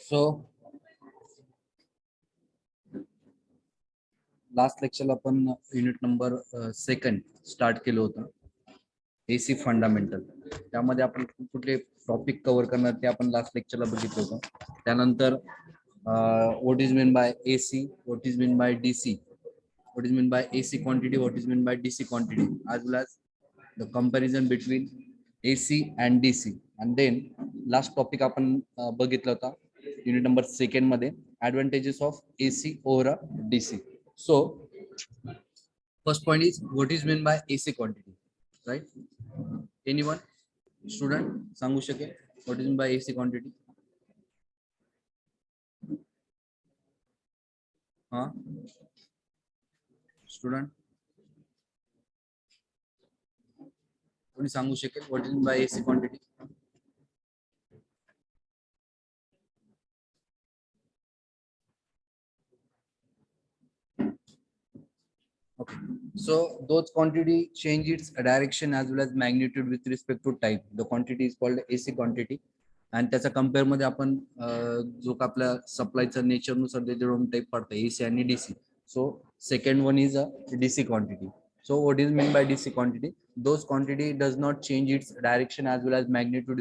So last लेक्चरला आपण unit number 2 start केलं होतं, एसी फंडामेंटल. त्यामध्ये आपण कुठले टॉपिक कव्हर करणार ते आपण लास्ट लेक्चरला बघितलं होतं. त्यानंतर what is mean bye AC, what is mean by DC, what is mean bye AC quantity, what is mean by DC quantity, as well as the comparison between AC and DC. And then last topic आपण बघितला होता unit number 2 मध्ये, advantages of AC over DC. So first point is what is meant by AC quantity, right? Anyone student सांगू शकेल what is meant by AC quantity? हाँ student कोणी सांगू शकेल what is meant by AC quantity? Okay, so those quantity change its direction as well as magnitude with respect to time. The quantity is called AC quantity. आणि त्याचा compare मध्ये आपण जो का आपल्या सप्लायचा नेचर नुसार ते दोन टाइप पडतात, एसी आणि DC. So second one is a DC quantity. So what is meant by DC quantity? Those quantity does not change its direction as well as magnitude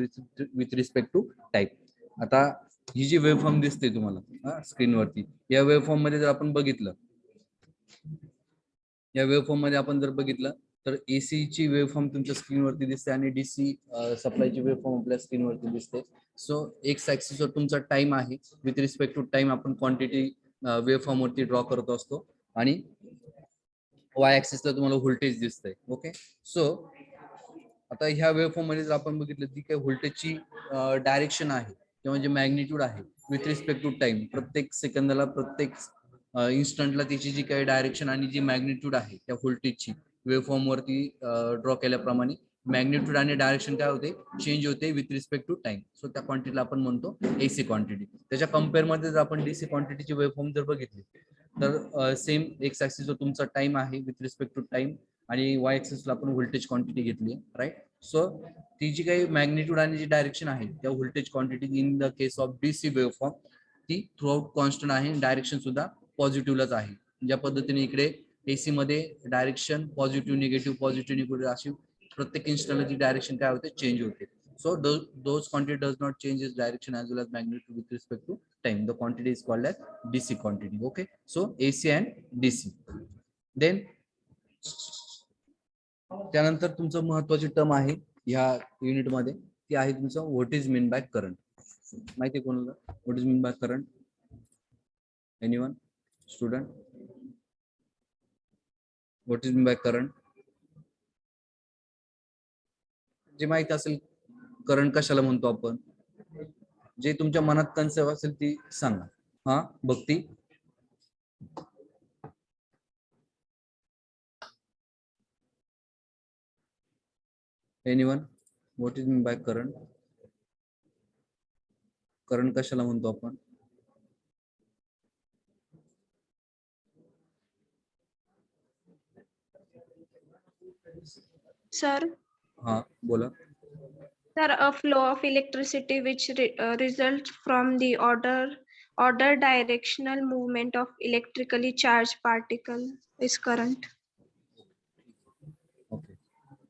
with respect to type. आता ही जी waveform दिसते तुम्हाला screen वरती, या waveform मध्ये जर आपण बघितलं, या वेव्हफॉर्म मध्ये आपण जर बघितलं तर एसी ची वेव्हफॉर्म तुमच्या स्क्रीनवरती दिसते आणि डीसी सप्लायची वेव्हफॉर्म आपल्या स्क्रीनवरती दिसते. सो एक्स ऍक्सिस वर तुमचा टाइम आहे, विथ रिस्पेक्ट टू टाइम आपण क्वांटिटी वेव्हफॉर्म वरती ड्रॉ करत असतो, आणि वाय ऍक्सिसला तुम्हाला व्होल्टेज दिसतंय. ओके, सो आता ह्या वेव्हफॉर्म मध्ये जर आपण बघितलं ती काही व्होल्टेजची डायरेक्शन आहे किंवा जे मॅग्निट्यूड आहे विथ रिस्पेक्ट टू टाइम, प्रत्येक सेकंदाला प्रत्येक इन्स्टंटला त्याची जी काही डायरेक्शन आणि जी मॅग्निट्यूड आहे त्या व्होल्टेजची वेव्हफॉर्म वरती ड्रॉ केल्याप्रमाणे मॅग्निट्यूड आणि डायरेक्शन काय होते, चेंज होते विथ रिस्पेक्ट टू टाइम. सो त्या क्वांटिटीला आपण म्हणतो एसी क्वांटिटी. त्याच्या कम्पेअर मध्ये जर आपण डीसी क्वांटिटीची वेव्हफॉर्म जर बघितली तर सेम एक्स ऍक्सिस जो तुमचा टाइम आहे विथ रिस्पेक्ट टू टाइम, आणि वाय ऍक्सिसला आपण व्होल्टेज क्वांटिटी घेतली, राईट. सो ती जी काही मॅग्निट्यूड आणि जी डायरेक्शन आहे त्या voltage quantity in the case of DC waveform ती थ्रू आउट कॉन्स्टंट आहे, डायरेक्शन सुद्धा पॉझिटिव्हलाच आहे. ज्या पद्धतीने इकडे एसी मध्ये डायरेक्शन पॉझिटिव्ह निगेटिव्ह अशी प्रत्येक इन्स्टंटची डायरेक्शन काय होते, चेंज होते. So those quantity does not change its direction as well as magnitude with respect to time. The quantity is called as DC quantity. Okay, so AC and DC. Then त्यानंतर तुमचं महत्वाची term आहे ह्या unit मध्ये, ती आहे तुमचं what is mean by current. माहिती आहे कोणाला what is mean by current? Anyone student? What is mean by current? जे माहिती असेल करंट कशाला म्हणतो आपण, जे तुमच्या मनात कन्सेप्ट असेल ती सांगा. हा भक्ती? Anyone? What is mean by current? Current कशाला म्हणतो आपण? सर हा बोला. Sir, a flow of electricity which results from the order directional movement of electrically charged particle is current. Okay,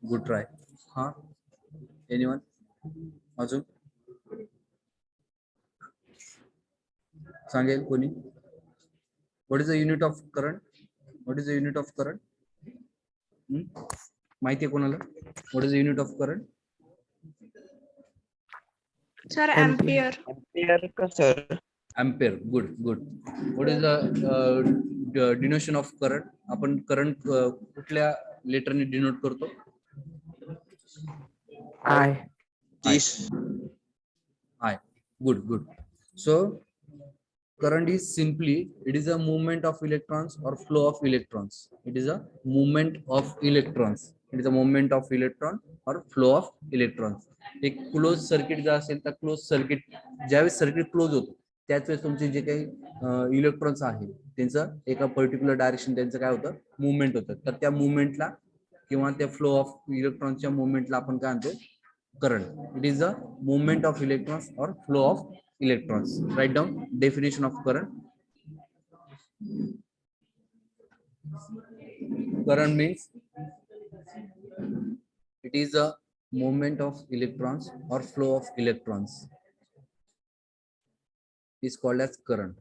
good try. हा एनीवन अजून सांगेल कोणी? What is the unit of current? What is the unit of current? माहिती आहे कोणाला what is the unit of current? Sir, ampere. Ampere का sir? Ampere. Good, good. What is the denotation of current? आपण current कुठल्या लेटरने denote करतो? I. I. Good, good. So current is simply, it is a movement of electrons or flow of electrons. It is a movement of electrons. It is a movement of electron or flow of electrons. एक close circuit जर असेल तर close circuit, ज्यावेळेस circuit close होतो त्याच वेळेस तुमचे जे काही इलेक्ट्रॉन्स आहे त्यांचं एका पर्टिक्युलर डायरेक्शन त्यांचं काय होतं, मुवमेंट होतं. तर त्या मुवमेंटला किंवा त्या फ्लो ऑफ इलेक्ट्रॉन्सच्या मुवमेंटला आपण काय म्हणतो, current. It is a movement of electrons और flow of electrons. Write down definition of current. Current means it is a movement of electrons or flow of electrons is called as current.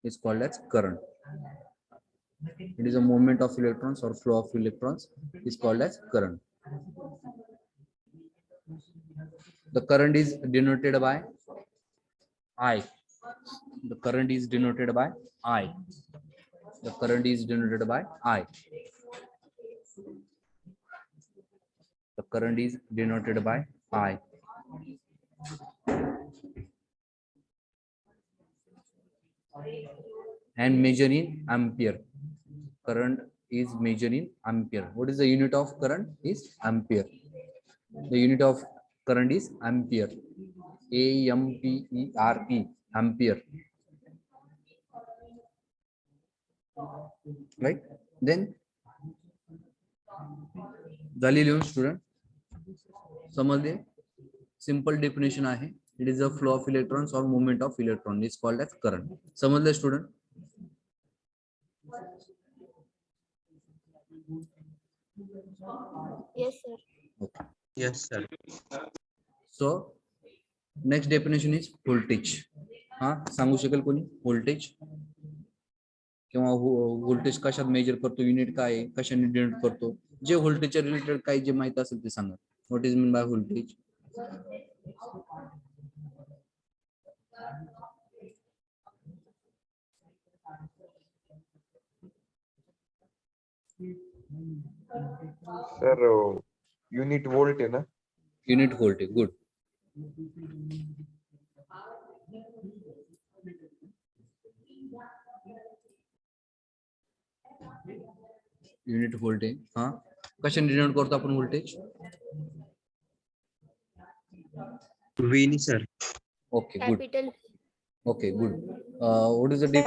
Is called as current. It is a movement of electrons or flow of electrons is called as current. The current is denoted by I. The current is denoted by I. The current is denoted by I. The current is denoted by I. And measure in ampere. Current is measured in ampere. What is the unit of current? Is ampere. The unit of current is ampere. A-M-P-E-R-E. Ampere. Right? Then झाली लिहून student समजले simple definition आहे it is a flow of electrons और movement of electron is called as current समजले student Yes, sir. okay Yes, sir. so next definition is voltage हा सांगू शकेल कोणी व्होल्टेज किंवा व्होल्टेज कशात मेजर करतो युनिट काय आहे कशाने डिनोट करतो जे व्होल्टेजच्या रिलेटेड काही जे माहिती असेल ते सांगा what is mean by voltage sir unit volt आहे ना unit voltage good unit voltage हा कशाने डिनोट करतो आपण voltage V ni sir. Okay good Capital okay good what is the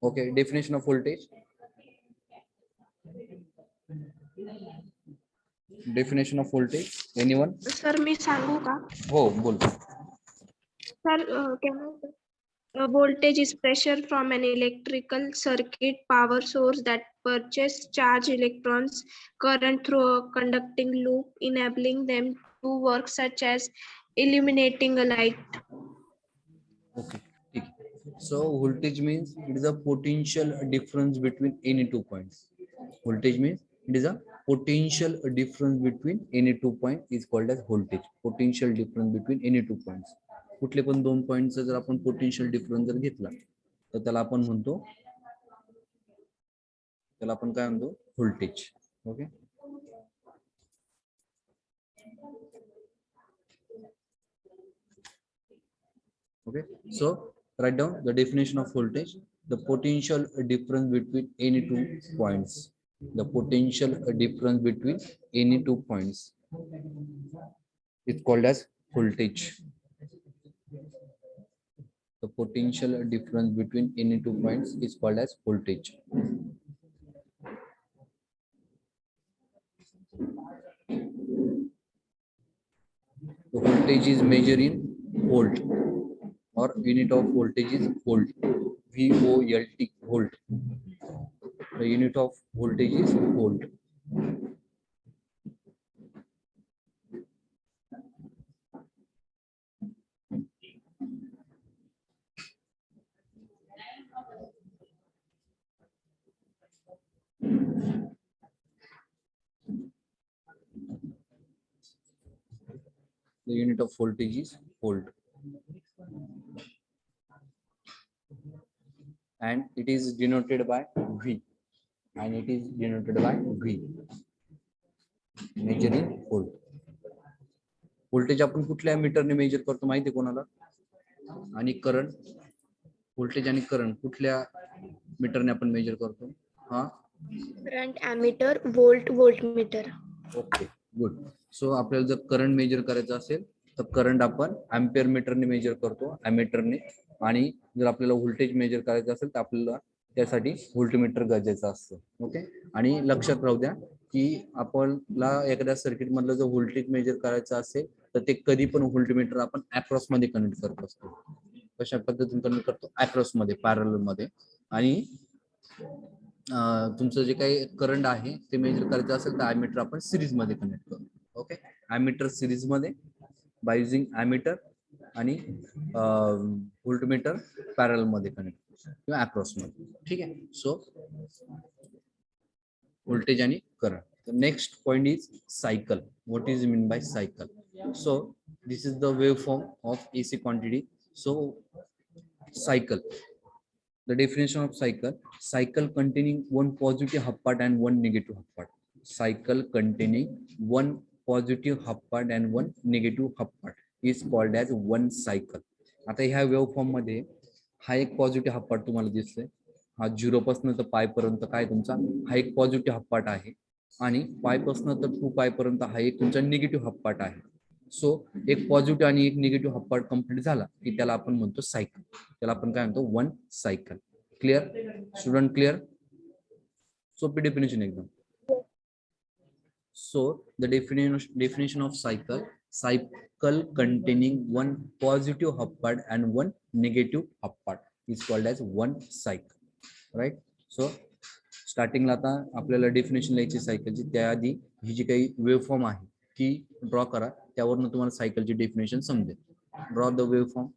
okay definition of voltage definition of voltage anyone sir मी सांगू का हो बोल sir voltage is pressure from an electrical circuit power source that purchase charge electrons current through a conducting loop enabling them to work such as illuminating a light. okay ठीक है so voltage means it is a potential difference between any 2 points voltage means it is a potential difference between any 2 points is called as voltage potential difference between any 2 points कुठले पण 2 पॉइंटचा जर आपण potential difference जर घेतला तर त्याला आपण म्हणतो त्याला आपण काय म्हणतो voltage okay okay so write down the definition of voltage the potential difference between any 2 points the potential difference between any 2 points is called as voltage the potential difference between any 2 points is called as voltage the voltage is measured in volt or unit of voltage is volt volt volt the unit of voltage is volt the unit of voltage is volt and it is denoted by V and it is denoted by V measuring volt voltage आपण कुठल्या मीटरने major करतो माहिती कोणाला आणि current voltage आणि current कुठल्या मीटरने आपण major करतो हा current ammeter voltmeter. Okay good so आपल्याला जर करंट मेजर करायचं असेल तर करंट आपण अँपियर मीटरने मेजर करतो अॅमीटरने आणि जर आपल्याला व्होल्टेज मेजर करायचं असेल तर आपल्याला त्यासाठी व्होल्टमीटर गरजेचं असतं ओके आणि लक्षात राहू द्या की आपल्याला एखाद्या सर्किट मधलं जर व्होल्टेज मेजर करायचं असेल तर ते कधी पण व्होल्टमीटर आपण अक्रॉस मध्ये कनेक्ट करत असतो. कशा पद्धतीने कनेक्ट करतो? अक्रॉस मध्ये, पॅरलल मध्ये. आणि तुमचं जे काही करंट आहे ते मेजर करायचं असेल तर ॲमीटर आपण सिरीज मध्ये कनेक्ट करू. ओके, ॲमीटर सिरीज मध्ये बाय युजिंग ॲमीटर आणि व्होल्टमीटर पॅरलल मध्ये कनेक्ट किंवा अक्रॉस मध्ये. ठीक आहे. सो voltage and current. The next point is cycle. What is mean by cycle? So this is the waveform of AC quantity. So cycle, the definition of cycle: cycle containing one positive half part and one negative half part. Cycle containing one positive half part and one negative half part is called as one cycle. आता ह्या waveform मध्ये हा एक positive half part तुम्हाला दिसतोय. हा 0 पासून तर पाय पर्यंत काय तुमचा हा एक पॉझिटिव्ह हाफ पार्ट आहे आणि पाय पासून तर 2 पाय पर्यंत हा एक तुमचा निगेटिव्ह हाफ पार्ट आहे. सो एक पॉझिटिव्ह आणि एक निगेटिव्ह हाफ पार्ट कंप्लीट झाला की त्याला आपण म्हणतो सायकल. त्याला आपण काय म्हणतो? One cycle. Clear student? Clear? सोपी डेफिनेशन एकदम. So the definition of cycle containing one positive half part and one negative half part is called as one cycle. Right? So स्टार्टिंगला आता आपल्याला डेफिनेशन लिहायची सायकलची. त्याआधी ही जी काही वेव्हफॉर्म आहे ती ड्रॉ करा. त्यावरून तुम्हाला सायकलची डेफिनेशन समजेल. Draw the waveform.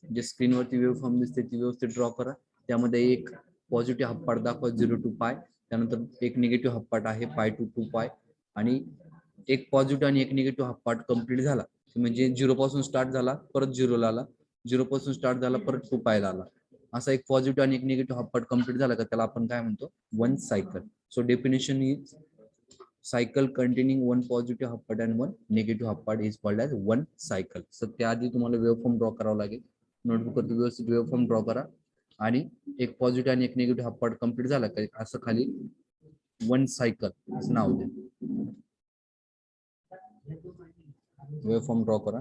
जे स्क्रीनवरती वेव्हफॉर्म दिसते ती व्यवस्थित ड्रॉ करा. त्यामध्ये एक पॉझिटिव्ह हाफ पार्ट दाखवा 0 to पाय. त्यानंतर एक निगेटिव्ह हाफ पार्ट आहे पाय टू 2 पाय. आणि एक पॉझिटिव्ह आणि एक निगेटिव्ह हाफ पार्ट कंप्लीट झाला म्हणजे 0 पासून स्टार्ट झाला परत 0 ला आला, 0 पासून स्टार्ट झाला परत 2 पायला आला. असा एक पॉझिटिव्ह आणि एक निगेटिव्ह हाफ पार्ट कंप्लीट झाला का त्याला आपण काय म्हणतो? One cycle. So definition is cycle containing one positive half part and one negative half part is called as one cycle. So त्याआधी तुम्हाला वेव्हफॉर्म ड्रॉ करावं लागेल. नोटबुकवरती व्यवस्थित वेव्हफॉर्म ड्रॉ करा आणि एक पॉझिटिव्ह आणि एक निगेटिव्ह हाफ पार्ट कंप्लीट झाला का असं खाली वन सायकल असं नाव दे. वेव्हफॉर्म ड्रॉ करा.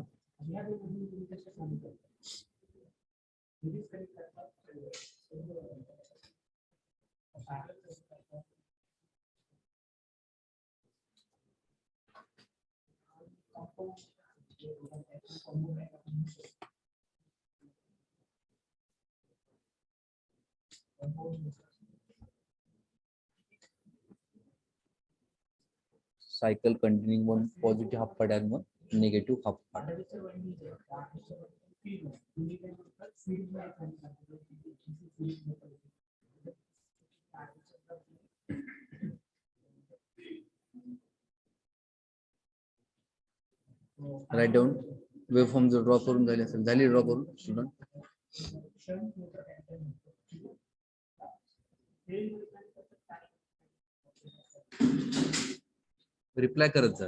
Cycle containing one positive half part and one negative half part. Write down waveform जर ड्रॉ करून झाली असेल, झाली ड्रॉ करून स्टुडंट? रिप्लाय करत जा.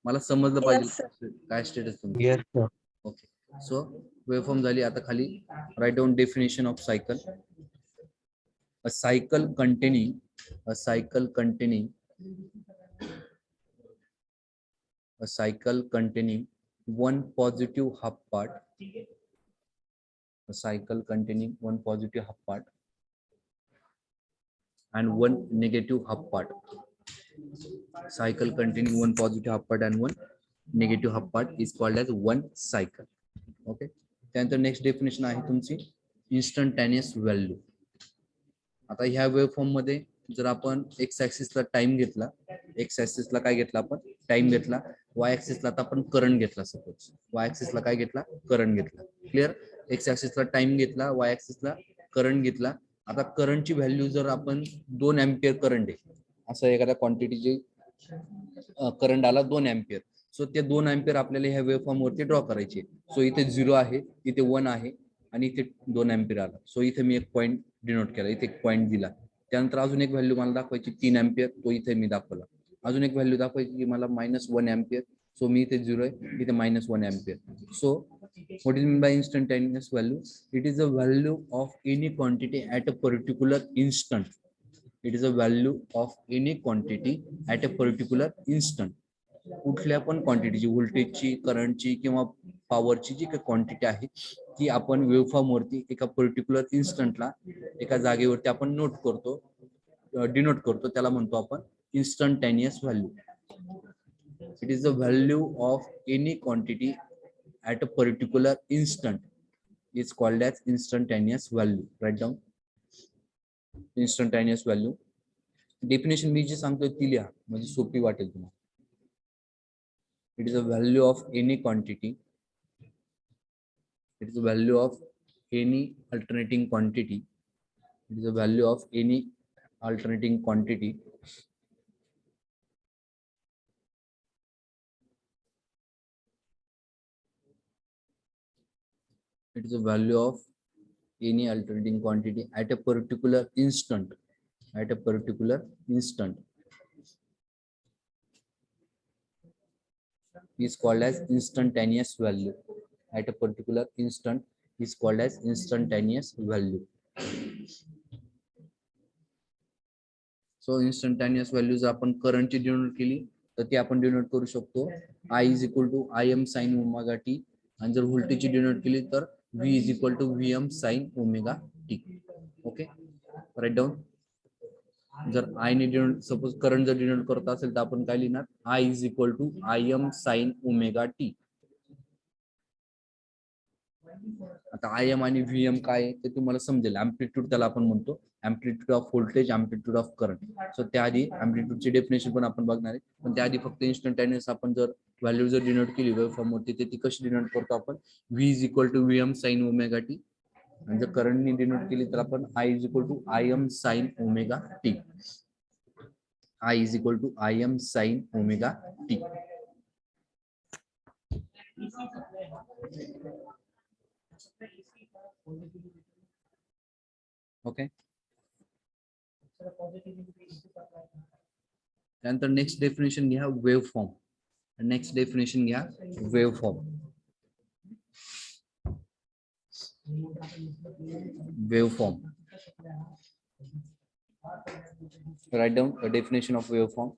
मला समजलं पाहिजे काय स्टेटस तुमचं. Yes, sir. Okay. So waveform झाली. आता खाली write down definition of cycle. A cycle containing a cycle containing one positive half part, a cycle containing one positive half part and one negative half part. Cycle containing one positive half part and one negative half part is called as one cycle. Okay. त्यानंतर next definition आहे तुमची instantaneous value. आता ह्या waveform मध्ये जर आपण x ऍक्सिसला time घेतला, x ऍक्सिसला काय घेतला आपण? टाइम घेतला. वाय ऍक्सिसला आता आपण करंट घेतला. सपोज वाय ऍक्सिसला काय घेतला? करंट घेतला. क्लिअर? एक्स ऍक्सिसला टाइम घेतला, वाय ऍक्सिसला करंट घेतला. आता करंटची व्हॅल्यू जर आपण 2 एम्पियर करंट आहे असं एखाद्या क्वांटिटीची करंट आला 2 एम्पियर. सो ते 2 एम्पियर आपल्याला ह्या वेव्हफॉर्म वरती ड्रॉ करायचे. सो इथे 0 आहे, इथे 1 आहे आणि इथे 2 एम्पियर आला. सो इथे मी एक पॉईंट डिनोट केला, इथे एक पॉईंट दिला. त्यानंतर अजून एक व्हॅल्यू मला दाखवायची 3 एम्पियर, तो इथे मी दाखवला. अजून एक व्हॅल्यू दाखवायची की मला -1 एम्पियर. सो मी इथे 0 आहे, इथे -1 ampere. So what is meant by instantaneous value? It is a value of any quantity at a particular instant. It is a value of any quantity at a particular instant. कुठल्या पण क्वांटिटीची, व्होल्टेजची, करंटची किंवा पॉवरची जी काही क्वांटिटी आहे ती आपण वेव्हफॉर्म वरती एका पर्टिक्युलर इन्स्टंटला एका जागेवरती आपण नोट करतो. डिनोट करतो त्याला म्हणतो आपण instantaneous value. It is the value of any quantity at a particular instant is called as instantaneous value. Write down instantaneous value. Definition मी जी सांगतोय ती लिहा म्हणजे सोपी वाटेल तुम्हाला. It is a value of any quantity. It is the value of any alternating quantity. It is the value of any alternating quantity it is the value of any alternating quantity at a particular instant. At a particular instant is called as instantaneous value. At a particular instant is called as instantaneous value. So instantaneous values आपण करंटची denote केली तर ती आपण denote करू शकतो I is equal to Im sin omega t. आणि जर व्होल्टेजची डिनोट केली तर V is equal to Vm sin omega t. Okay, write down. जर I ने डिनोट सपोज करंट जर डिनोट करत असेल तर आपण काय लिहिणार I is equal to Im sin omega t. आता Im आणि Vm काय आहे ते तुम्हाला समजेल. ऍम्प्लिट्यूड त्याला आपण म्हणतो ऍम्प्लिट्यूड ऑफ व्होल्टेज, ऍम्प्लिट्यूड ऑफ करंट. सो त्याआधी ऍम्प्लिट्यूडची डेफिनेशन पण आपण बघणार आहे, पण त्याआधी फक्त इन्स्टंटेनियस आपण जर व्हॅल्यू जर डिनोट केली वेव्ह फॉर्म वरती ती कशी डिनोट करतो आपण V is equal to Vm sine omega T. आणि जर करंटनी डिनोट केली तर आपण I is equal to Im sine omega T. I is equal to Im sine omega T. Okay, त्यानंतर नेक्स्ट डेफिनेशन घ्या वेव्ह फॉर्म. नेक्स्ट डेफिनेशन घ्या waveform. Waveform. Write down the definition of waveform.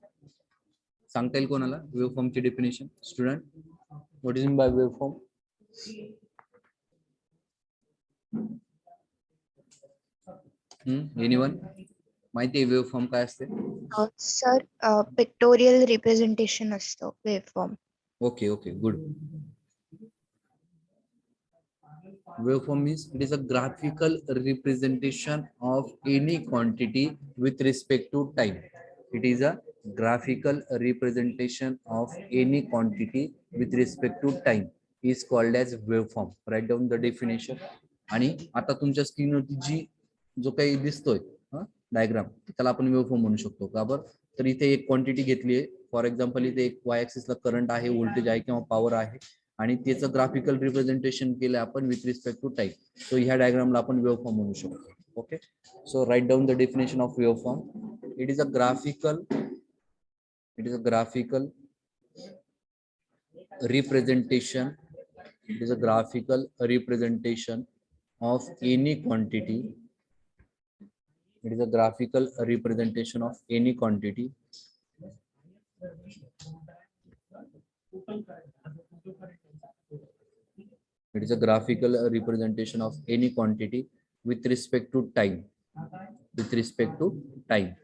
सांगता येईल कोणाला वेव्ह फॉर्मची definition? Student, what is in by waveform? Anyone माहिती आहे वेव्ह फॉर्म काय असते? सर पिक्टोरियल रिप्रेझेंटेशन असतं wave form. Okay okay good. Waveform means it is a graphical representation of any quantity with respect to time. It is a graphical representation of any quantity with respect to time is called as waveform. Write down the definition. आणि आता तुमच्या स्क्रीनवरती जी जो काही दिसतोय diagram त्याला आपण waveform म्हणू शकतो. का बरं? तर इथे एक क्वांटिटी घेतली आहे. फॉर एक्झाम्पल इथे एक वाय ऍक्सिसला करंट आहे, व्होल्टेज आहे किंवा पॉवर आहे आणि त्याचं ग्राफिकल रिप्रेझेंटेशन केलं आपण with respect to time. So ह्या डायग्रामला आपण वेव्हफॉर्म म्हणू शकतो. Okay, so write down the definition of waveform. It is a graphical representation. It is a graphical representation of any quantity. It is a graphical representation of any quantity it is a graphical representation of any quantity with respect to time. With respect to time.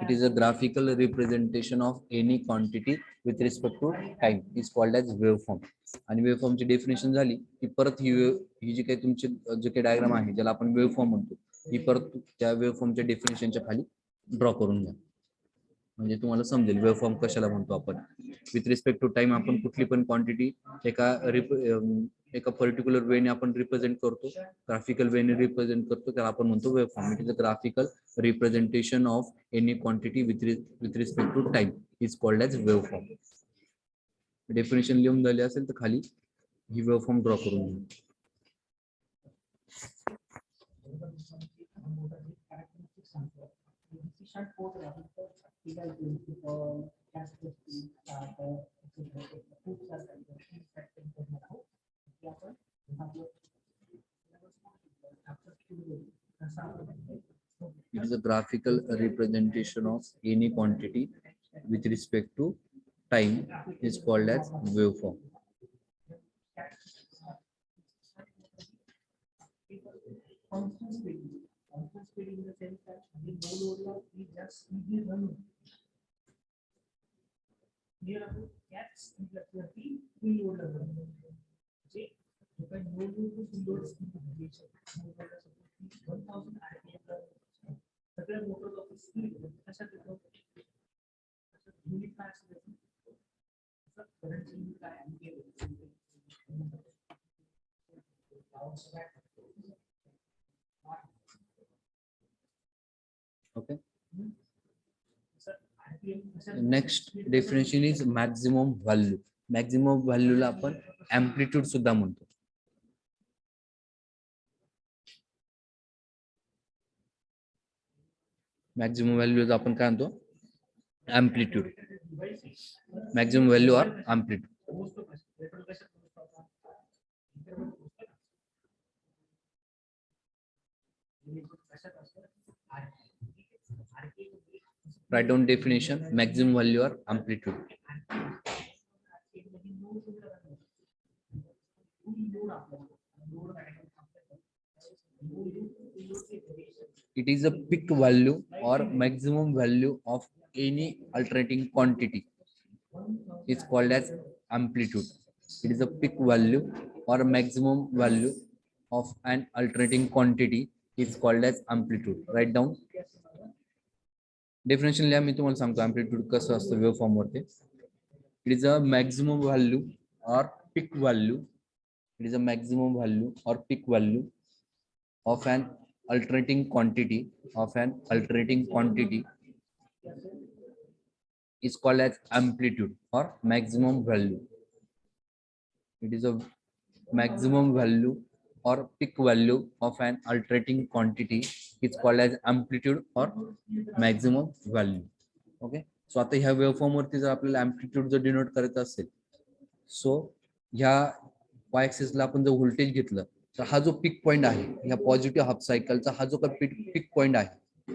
It is a graphical representation of any quantity with respect to time is called as waveform. आणि waveform ची definition झाली की परत ही जी काही तुमची जे काही diagram आहे ज्याला आपण waveform म्हणतो ही परत त्या वेव्हफॉर्मच्या डेफिनेशनच्या खाली ड्रॉ करून घ्या म्हणजे तुम्हाला समजेल वेव्हफॉर्म कशाला म्हणतो आपण. विथ रिस्पेक्ट टू टाइम आपण कुठली पण क्वांटिटी एका पर्टिक्युलर वेने आपण रिप्रेझेंट करतो, ग्राफिकल वेने रिप्रेझेंट करतो, त्याला आपण म्हणतो waveform. It is a graphical representation of any quantity with respect to time is called as waveform. Definition लिहून झाली असेल तर खाली ही वेव्हफॉर्म ड्रॉ करून घ्या. It is a graphical representation of any quantity with respect to time is called as waveform. Okay. Next definition is maximum value. Maximum व्हॅल्यूला आपण amplitude सुद्धा म्हणतो. मॅक्झिमम व्हॅल्यू आपण काय म्हणतो? Amplitude. Maximum value or amplitude. Write down definition: maximum value or amplitude. It is a peak value or maximum value of any alternating quantity. It's called as amplitude. It is a peak value or maximum value of an alternating quantity. It's called as amplitude. Write down. Definition लिहा. मी तुम्हाला सांगतो amplitude कसं असतं wave form वरती. It is a maximum value or peak value. It is a maximum value or peak value of N alternating quantity is called as amplitude or maximum value. It is a maximum value or peak value of an alternating quantity is called as amplitude or maximum value. Okay, so आता ह्या waveform वरती जर आपल्याला amplitude जर denote करायचं असेल, सो ह्या y axis ला आपण जर व्होल्टेज घेतलं तर हा जो पीक पॉइंट आहे ह्या पॉझिटिव्ह हाफ सायकलचा हा जो काही पीक पॉइंट आहे,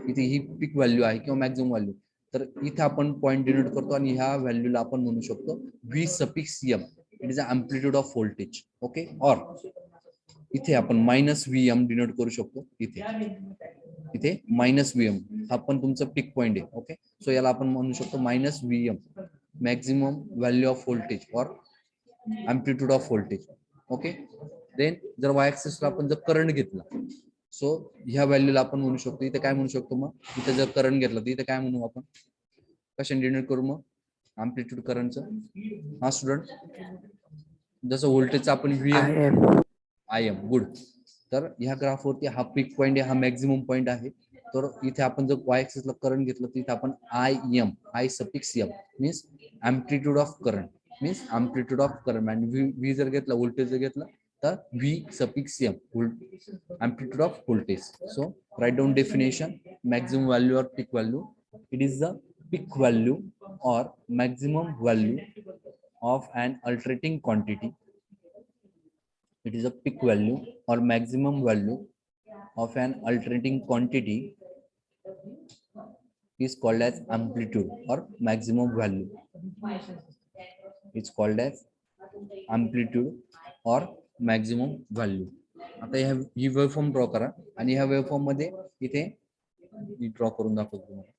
इथे ही पीक व्हॅल्यू आहे किंवा मॅक्झिमम व्हॅल्यू, तर इथे आपण पॉइंट डिनोट करतो आणि ह्या व्हॅल्यूला आपण म्हणू शकतो v suffix m. It is a amplitude of voltage. Okay, और इथे आपण -Vm डिनोट करू शकतो. इथे -Vm हा पण तुमचा पीक पॉइंट आहे. ओके, सो याला आपण म्हणू शकतो -Vm, maximum value of voltage or amplitude of voltage. Okay, then जर y एक्सिस ला आपण जर करंट घेतला, सो ह्या व्हॅल्यूला आपण म्हणू शकतो, इथे काय म्हणू शकतो, मग इथे जर करंट घेतला तर इथे काय म्हणू आपण, कशाने डिनोट करू मग अँप्लिट्यूड करंटचं. हा स्टुडंट, जसं व्होल्टेजचा आपण Vm Im गुड. तर ह्या ग्राफ वरती हा पीक पॉइंट आहे, हा मॅक्झिमम पॉइंट आहे. तर इथे आपण जर y एक्सिस ला करंट घेतलं तर इथे आपण Im, I suffix m means amplitude of current, means amplitude of current. आणि v जर घेतला, व्होल्टेज जर घेतला तर v suffix m, amplitude of voltage. So write down definition: maximum value or peak value. It is the peak value or maximum value of an alternating quantity. It is a peak value or maximum value of an alternating quantity is called as amplitude or maximum value. It's called as amplitude or maximum value. आता ही waveform draw करा आणि ह्या waveform मध्ये इथे मी draw करून दाखवतो तुम्हाला.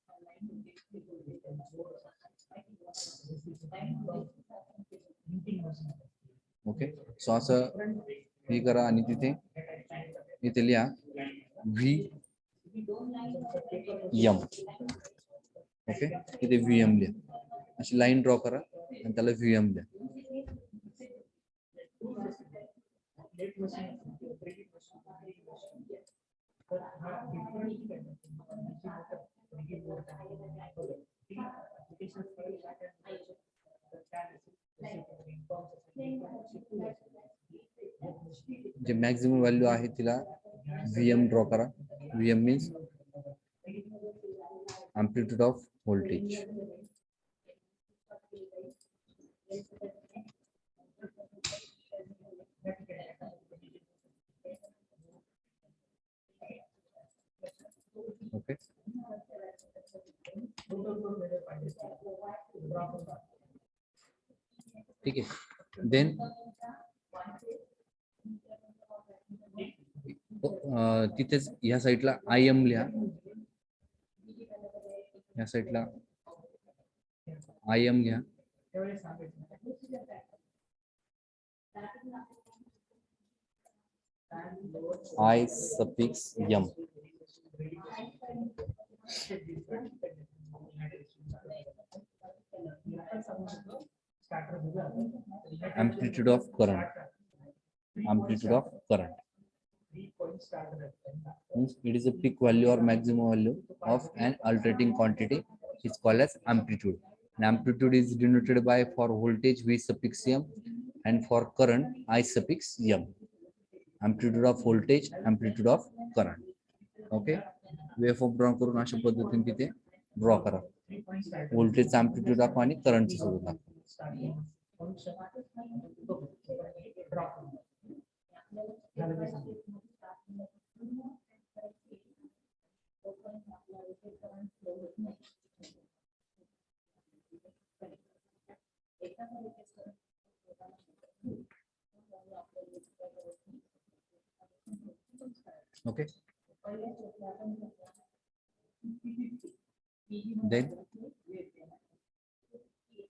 Okay, सो असं हे करा आणि तिथे इथे लिहा Vm. ओके, इथे Vm लिहा, अशी लाईन ड्रॉ करा आणि त्याला Vm द्या. जे मॅक्झिमम व्हॅल्यू आहे तिला Vm ड्रॉ करा. Vm means amplitude of voltage. Okay, ठीक आहे. देन तिथेच ह्या साईडला आय एम लिहा. या साईडला आय एम घ्या. I suffix M. Amplitude of current. Amplitude of current means it is a peak value or maximum value of an alternating quantity. It's called as amplitude. And amplitude is denoted by for voltage V suffix m and for current I suffix m. Amplitude of voltage, amplitude of current. Okay. Waveform draw करून अशा पद्धतीने तिथे draw करा. Voltage amplitude दाखवा आणि current सुद्धा दाखवा. Okay. Then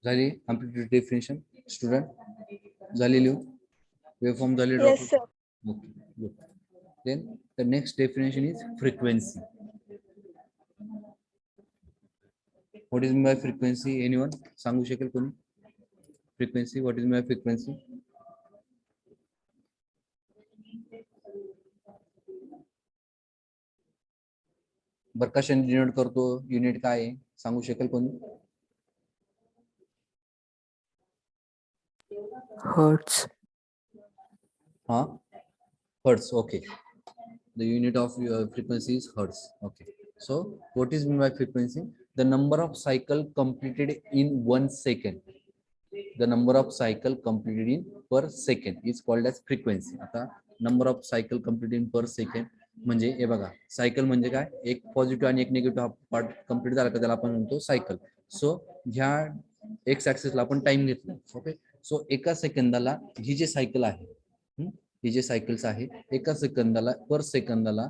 झाली amplitude definition. Student झाली लिहू. Waveform झाली draw. Yes, sir. Okay, good. Then the next definition is frequency. What is meant by frequency? Anyone? सांगू शकेल कोणी? Frequency. What is meant by frequency? बरं कशाने डिनोट करतो? युनिट काय आहे? सांगू शकेल कोणी? Hertz. Huh? Hertz. Okay. The unit of frequency is hertz. Okay. So what is meant by frequency? The number of cycle completed in 1 second. The number of cycle completed in per second is called as frequency. आता number of cycle completed in per second म्हणजे हे बघा, cycle म्हणजे काय? एक positive आणि एक negative part complete झाला का त्याला आपण म्हणतो सायकल. सो ह्या एक्स ऍक्सिसला आपण टाइम घेतला. ओके. सो एका सेकंदाला ही जे सायकल आहे, ही जे सायकल्स आहे, एका सेकंदाला पर सेकंदाला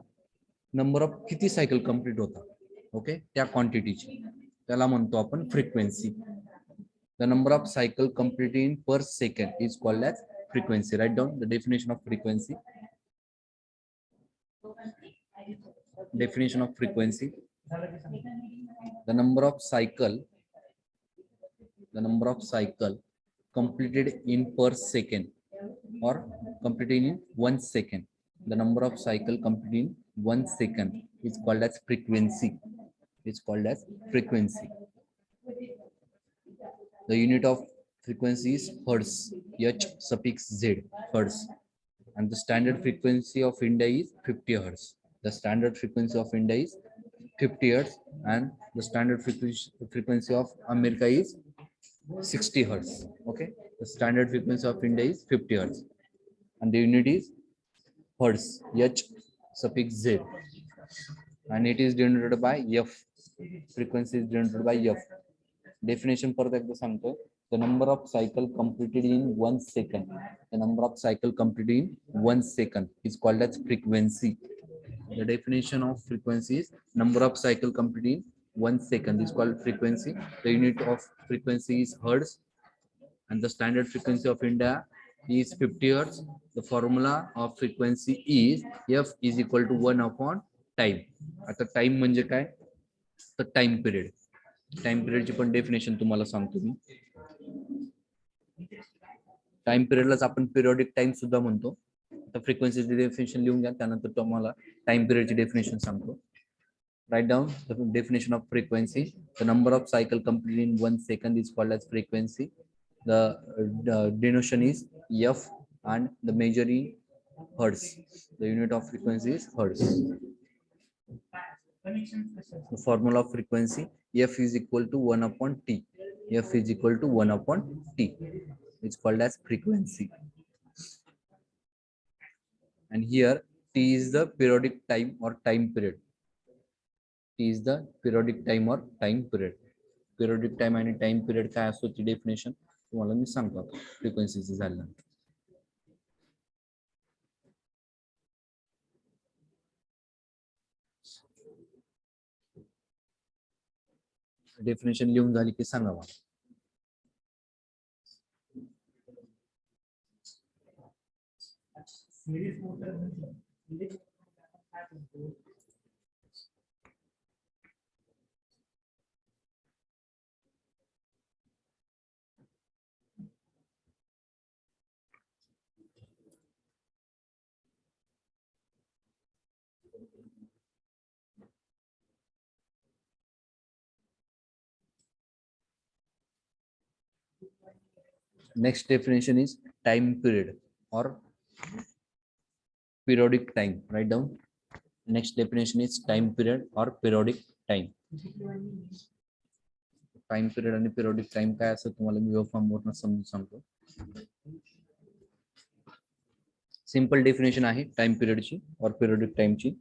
नंबर ऑफ किती सायकल कंप्लीट होतात, ओके, त्या क्वांटिटीची त्याला म्हणतो आपण frequency. The number of cycle completed in per second is called as frequency. Write down the definition of frequency. Definition of frequency: the number of cycle completed in per second or completed in 1 second. The number of cycle completed in 1 second is called as frequency. It's called as frequency. The unit of frequency is hertz. H suffix z, hertz. And the standard frequency of India is 50 hertz. The standard frequency of India is 50 hertz, and the standard frequency of America is 60 hertz. Okay, the standard frequency of India is 50 hertz, and the unit is hertz. H suffix z, and it is denoted by f. Frequency is denoted by f. Definition परत एकदा सांगतो. The number of cycle completed in 1 second. The number of cycle completed in 1 second is called as frequency. The definition of frequency is number of cycle completed in 1 second is called frequency. The unit of frequency is hertz, and the standard frequency of India is 50 hertz. The formula of frequency is f is equal to 1 upon time. आता time म्हणजे काय? तर time period. Time पिरियडची पण definition तुम्हाला सांगतो मी. Time पिरियडलाच आपण periodic time सुद्धा म्हणतो. आता फ्रिक्वेन्सीची डेफिनेशन लिहून घ्या, त्यानंतर तुम्हाला टाइम पिरियडची डेफिनेशन सांगतो. Write down the definition of frequency. The number of cycle complete in 1 second is called as frequency. The denotion is F and the measure in hertz. The unit of frequency is hertz. The formula of frequency: f is equal to 1 upon t. F is equal to 1 upon t. It's called as frequency. And here t is the periodic time or time period. T is the periodic time or time period. Periodic time and time period काय असतो ती definition. तुम्हाला मी सांगतो आता फ्रिक्वेन्सीचं झाल्यानंतर. Definition लिहून झाली की सांगा मला. Next definition is time period or periodic time. Write down. Next definition is time period or periodic time. Time period आणि periodic time काय असं तुम्हाला मी फॉर्म वरून समजून सांगतो. सिंपल डेफिनेशन आहे टाइम पिरियडची और periodic टाइमची.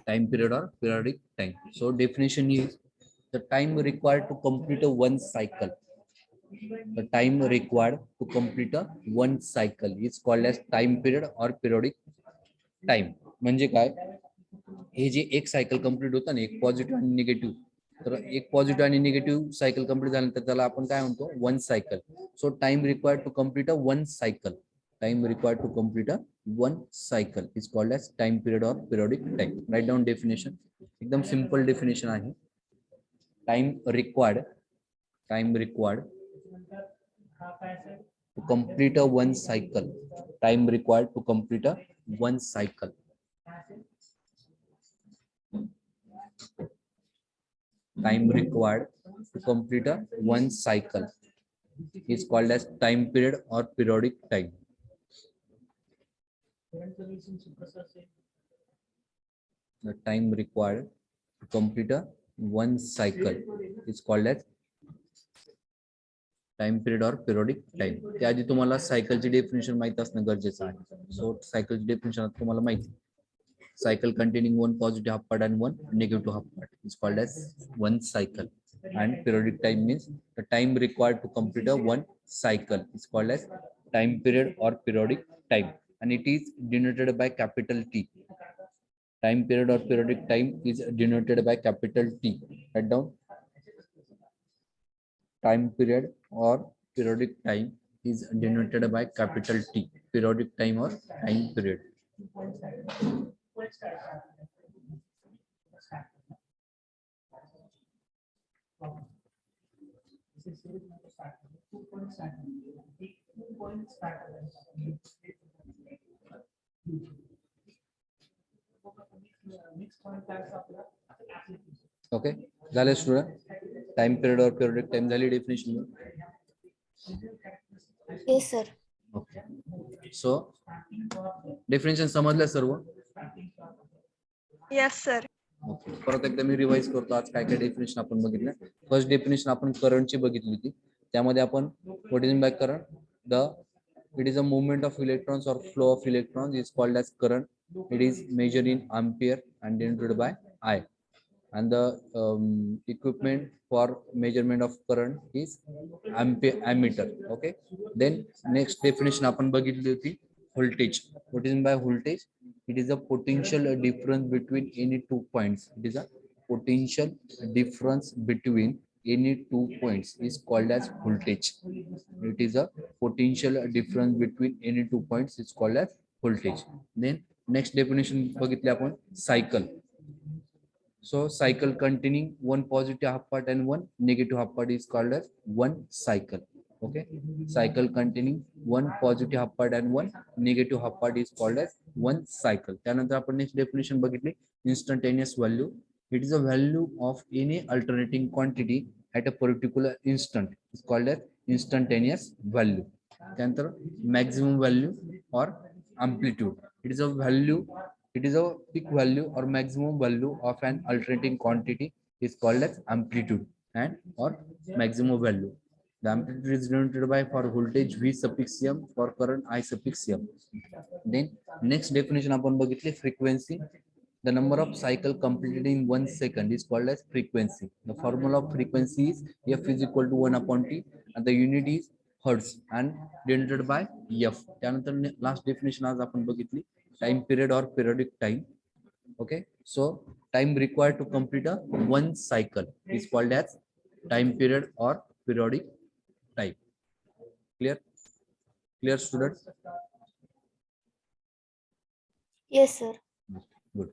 Time period or periodic time. So definition is the time required to complete a one cycle. The time required to complete a one cycle is called as time period or periodic time. म्हणजे काय, हे जे एक cycle complete होतं ना, एक positive आणि negative, तर एक positive आणि निगेटिव्ह सायकल कंप्लीट झाल्यानंतर त्याला आपण काय म्हणतो, one cycle. So time required to complete a one cycle. Time required to complete a one cycle is called as time period or periodic time. Write down definition. एकदम simple definition आहे. Time required to complete a one cycle. Time required to complete a one cycle. Time required to complete a one cycle is called as time period or periodic time. The time required to complete a one cycle is called as time period or periodic time. त्याआधी तुम्हाला सायकलची definition माहित असणं गरजेचं आहे. सो सायकलची definition तुम्हाला माहिती. Cycle containing one positive half part and one negative half part is called as one cycle. And periodic time means the time required to complete a one cycle is called as time period or periodic time. And it is denoted by capital T. Time period or periodic time is denoted by capital T. Write down. Time period or periodic time is denoted by capital T. Periodic time or time period. Okay, झाले student. Time period और periodic time झाली definition. Yes, sir. Okay, so definition समजलं सर्व. Yes, sir. Okay, परत एकदा मी revise करतो आज काय काय डेफिनेशन आपण बघितलं. फर्स्ट डेफिनेशन आपण करंटची बघितली होती. त्यामध्ये आपण what is in by current, the it is a movement of electrons और flow of electrons is called as current. It is measured in ampere and denoted by I. And the equipment for measurement of current is ammeter. Okay, then next definition आपण बघितली होती voltage. What is meant by voltage? It is a potential difference between any 2 points. It is a potential difference between any 2 points is called as voltage. It is a potential difference between any 2 points is called as voltage. Then next definition बघितली आपण cycle. So cycle containing one positive half part and one negative half part is called as one cycle. Okay, cycle containing one positive half part and one negative half part is called as one cycle. त्यानंतर आपण next definition बघितली instantaneous value. It is a value of any alternating quantity at a particular instant is called as instantaneous value. त्यानंतर maximum value or amplitude. It is a value. It is a peak value or maximum value of an alternating quantity is called as amplitude and or maximum value. The amplitude is denoted by for voltage V suffix m, for current I suffix m. Then next definition आपण बघितली frequency. The number of cycle completed in 1 second is called as frequency. The formula of frequency is F is equal to 1 upon T and the unit is hertz and denoted by F. त्यानंतर last definition आज आपण बघितली time period or periodic time. Okay, so time required to complete a one cycle is called as time period or periodic time. Clear students? Yes, sir. Good.